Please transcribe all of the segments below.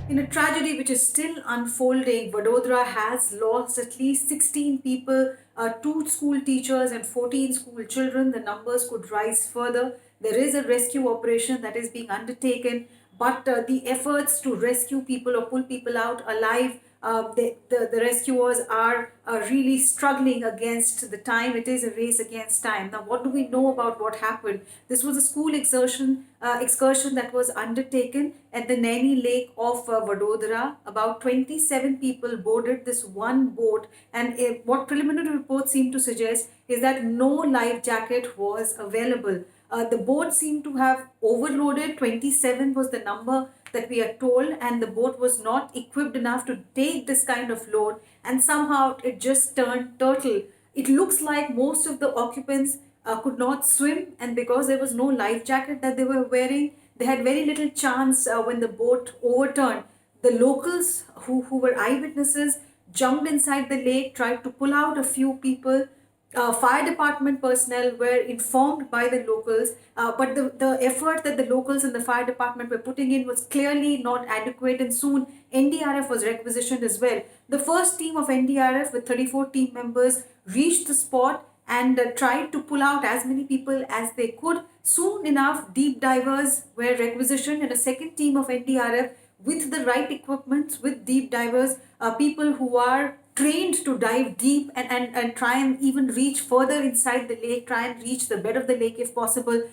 In a tragedy which is still unfolding, Vadodara has lost at least 16 people, two school teachers, and 14 school children. The numbers could rise further. There is a rescue operation that is being undertaken, but the efforts to rescue people or pull people out alive, the rescuers are really struggling against the time. It is a race against time. Now, what do we know about what happened? This was a school excursion that was undertaken at the Naini Lake of Vadodara. About 27 people boarded this one boat, and what preliminary reports seem to suggest is that no life jacket was available. The boat seemed to have overloaded. 27 was the number that we are told, and the boat was not equipped enough to take this kind of load, and somehow it just turned turtle. It looks like most of the occupants could not swim, and because there was no life jacket that they were wearing, they had very little chance when the boat overturned. The locals who were eyewitnesses jumped inside the lake, tried to pull out a few people. Fire department personnel were informed by the locals, but the effort that the locals and the fire department were putting in was clearly not adequate, and soon NDRF was requisitioned as well. The first team of NDRF with 34 team members reached the spot and tried to pull out as many people as they could. Soon enough, deep divers were requisitioned, and a second team of NDRF with the right equipment, with deep divers, people who are trained to dive deep and try and even reach further inside the lake, try and reach the bed of the lake if possible.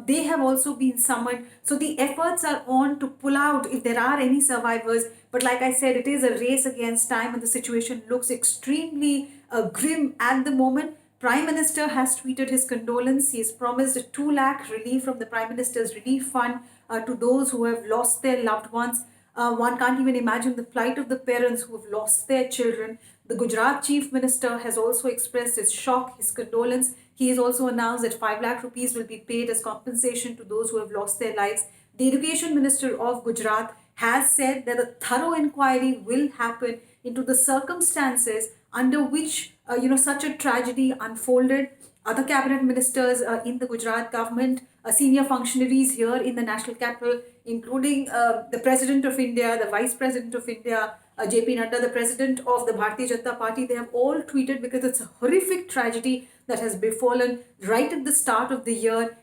They have also been summoned. So the efforts are on to pull out if there are any survivors. But like I said, it is a race against time, and the situation looks extremely grim at the moment. Prime Minister has tweeted his condolence. He has promised a 2 lakh relief from the Prime Minister's relief fund to those who have lost their loved ones. One can't even imagine the plight of the parents who have lost their children. The Gujarat Chief Minister has also expressed his shock, his condolence. He has also announced that 5 lakh rupees will be paid as compensation to those who have lost their lives. The Education Minister of Gujarat has said that a thorough inquiry will happen into the circumstances under which such a tragedy unfolded. Other cabinet ministers in the Gujarat government, senior functionaries here in the national capital, including the President of India, the Vice President of India, JP Nadda, the President of the Bharatiya Janata Party, they have all tweeted because it's a horrific tragedy that has befallen right at the start of the year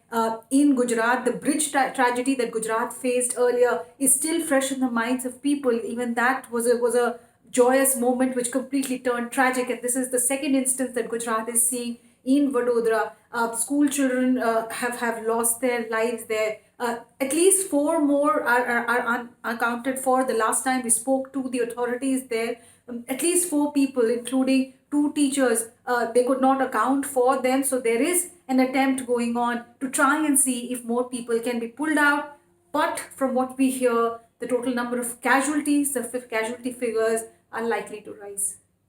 in Gujarat. The bridge tragedy that Gujarat faced earlier is still fresh in the minds of people. Even that was a joyous moment which completely turned tragic, and this is the second instance that Gujarat is seeing in Vadodara. School children have lost their lives there. At least four more are unaccounted for. The last time we spoke to the authorities there, at least four people, including two teachers, they could not account for them. So there is an attempt going on to try and see if more people can be pulled out. But from what we hear, the total number of casualties, the casualty figures, are likely to rise.